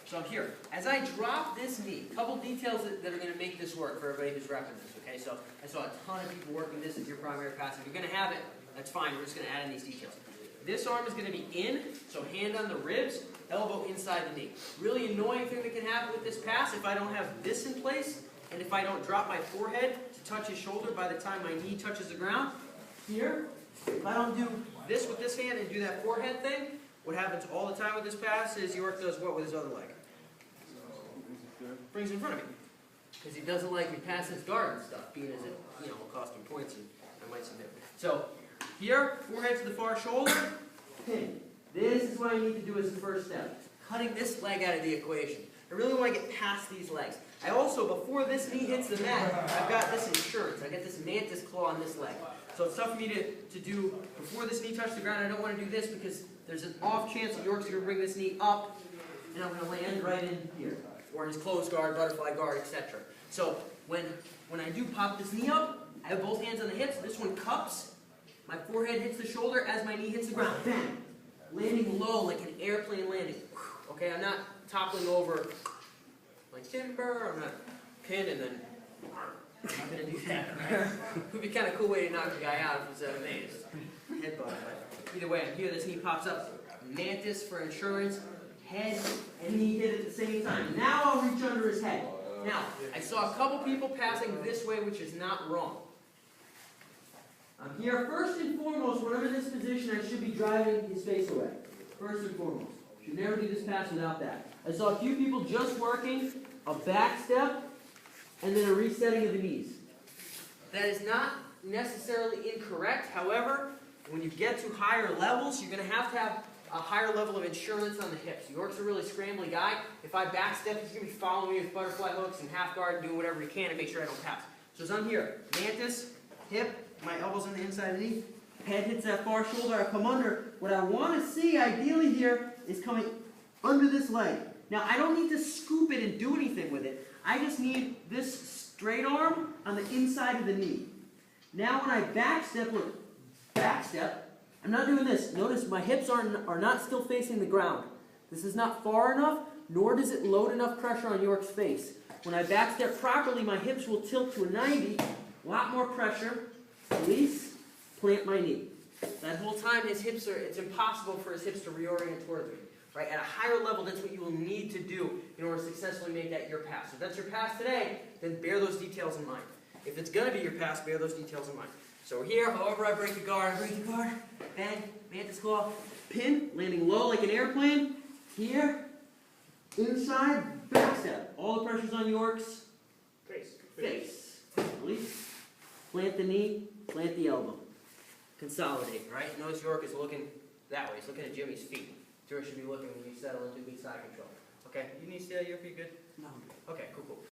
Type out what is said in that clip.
So I'm here. As I drop this knee, a couple details that are going to make this work for everybody who's repping this, okay? So I saw a ton of people working this as your primary pass. If you're going to have it, that's fine. We're just going to add in these details. This arm is going to be in, so hand on the ribs, elbow inside the knee. Really annoying thing that can happen with this pass, if I don't have this in place, and if I don't drop my forehead to touch his shoulder by the time my knee touches the ground, here, if I don't do this with this hand and do that forehead thing, what happens all the time with this pass is York does what with his other leg? Brings it in front of me. Because he doesn't like me passing his guard and stuff, being as it, will cost him points and I might submit. So, here, forehead to the far shoulder, pin. This is what I need to do as the first step. Cutting this leg out of the equation. I really want to get past these legs. I also, before this knee hits the mat, I've got this insurance. I got this mantis claw on this leg. So it's tough for me to do, before this knee touches the ground, I don't want to do this because there's an off chance that York's going to bring this knee up and I'm going to land right in here. Or in his closed guard, butterfly guard, etc. So when I do pop this knee up, I have both hands on the hips. This one cups. My forehead hits the shoulder as my knee hits the ground. Bam! Landing low like an airplane landing. Okay, I'm not toppling over like timber. I'm not pinned and then I'm not going to do that. Right? It would be kind of a cool way to knock the guy out if it was amazed. Headbutt. But either way, I'm here. This knee pops up. Mantis for insurance. Head and knee hit at the same time. Now I'll reach under his head. Now, I saw a couple people passing this way, which is not wrong. I'm here. First and foremost, when I'm in this position, I should be driving his face away. First and foremost. Should never do this pass without that. I saw a few people just working a back step and then a resetting of the knees. That is not necessarily incorrect. However, when you get to higher levels, you're going to have a higher level of insurance on the hips. York's a really scrambly guy. If I backstep, he's going to be following me with butterfly hooks and half guard and doing whatever he can to make sure I don't pass. So as I'm here, mantis, hip, my elbow's on the inside of the knee, head hits that far shoulder, I come under. What I want to see ideally here is coming under this leg. Now I don't need to scoop it and do anything with it. I just need this straight arm on the inside of the knee. Now when I backstep, look, backstep, I'm not doing this. Notice my hips are not still facing the ground. This is not far enough, nor does it load enough pressure on York's face. When I backstep properly, my hips will tilt to a 90, a lot more pressure, release, plant my knee. That whole time it's impossible for his hips to reorient towards me. Right? At a higher level, that's what you will need to do in order to successfully make that your pass. If that's your pass today, then bear those details in mind. If it's going to be your pass, bear those details in mind. So we're here, however I break the guard, bang, mantis claw, pin, landing low like an airplane, here, inside, back step. All the pressure's on York's face. Release, plant the knee, plant the elbow. Consolidate, right? Notice York is looking that way. He's looking at Jimmy's feet. York should be looking when you settle into good side control. Okay, you need to stay here, pretty good? No. Okay, cool.